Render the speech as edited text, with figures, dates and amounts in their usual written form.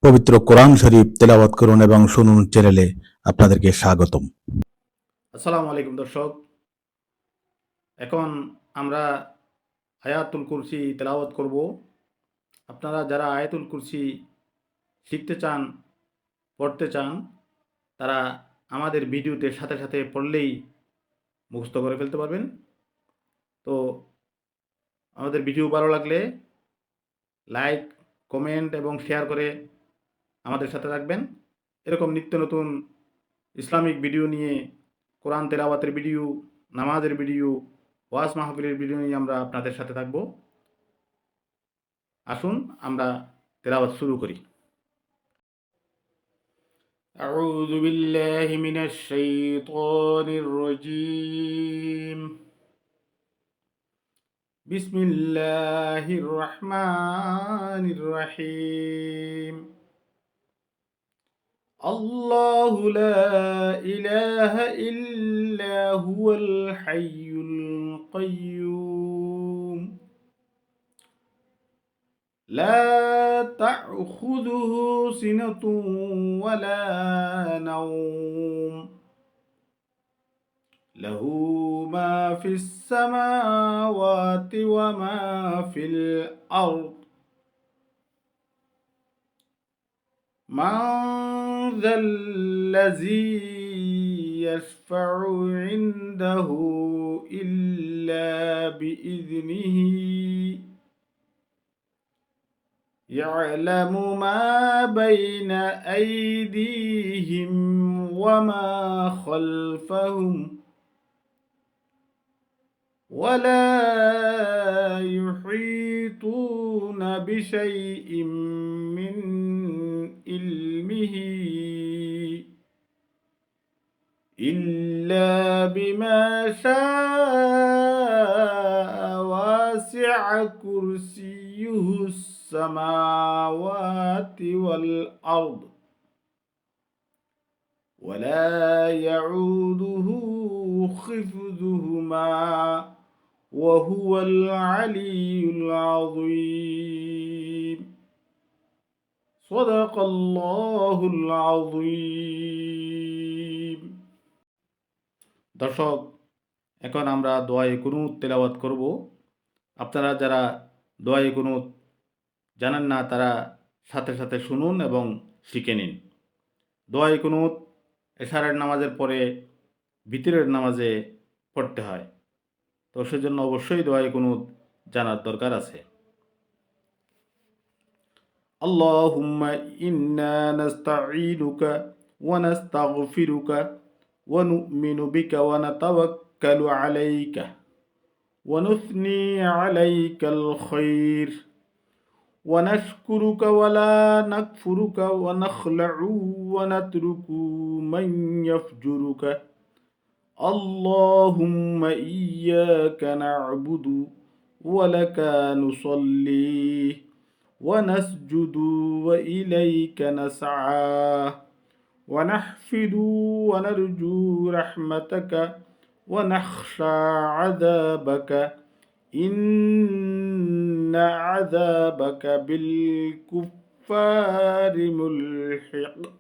পবিত্র কোরআন শরীফ তেলাওয়াত করুন এবং শুনুন চ্যানেলে আপনাদেরকে স্বাগতম। আসসালামু আলাইকুম দর্শক। এখন আমরা আয়াতুল কুরসি তেলাওয়াত করব। আপনারা যারা আয়াতুল কুরসি শিখতে চান, পড়তে চান, তারা আমাদের ভিডিওতে সাথে সাথে পড়লেই মুখস্থ করে ফেলতে পারবেন। তো আমাদের ভিডিও ভালো লাগলে লাইক, কমেন্ট এবং শেয়ার করে আমাদের সাথে থাকবেন। এরকম নিত্য নতুন ইসলামিক ভিডিও নিয়ে, কোরআন তেলাওয়াতের ভিডিও, নামাজের ভিডিও, ওয়াজ মাহফিলের ভিডিও নিয়ে আমরা আপনাদের সাথে থাকব। আসুন আমরা তেলাওয়াত শুরু করি। أعوذ بالله من الشيطان الرجيم. بسم الله الرحمن الرحيم. الله لا إله إلا هو الحي القيوم لا تأخذه سنة ولا نوم له ما في السماوات وما في الأرض من ذا الذي يشفع عنده إلا بإذنه يعلم ما بين أيديهم وما خلفهم ولا يحيطون بشيء من علمه إلا بما شاء واسع كرسيه السماوات والأرض ولا يعوده حفظهما وهو العلي العظيم. صدق الله العظيم. দর্শক, এখন আমরা দোয়ায়ে কুনুত তেলাওয়াত করব। আপনারা যারা দোয়ায়ে কুনুত জানেন না, তারা সাথে সাথে শুনুন এবং শিখে নিন। দোয়ায়ে কুনুত এশারের নামাজের পরে ভিতরের নামাজে পড়তে হয়। তো সেজন্য অবশ্যই দোয়ায়ে কুনুত জানার দরকার আছে। আল্লাহুম্মা ইন্না নাস্তাঈনুকা ওয়া নাস্তাগফিরুকা ওয়া নু'মিনু বিকা ওয়া নাতাওয়াক্কালু আলাইকা ওয়া নুথনি আলাইকাল খায়র ওয়া নাশকুরুকা ওয়া লা নাকফুরুকা ওয়া নাখলা'ু ওয়া নাতরুকু মান ইয়াফজুরুকা اللهم إياك نعبد ولك نصلي ونسجد وإليك نسعى ونحفد ونرجو رحمتك ونخشى عذابك إن عذابك بالكفار ملحق.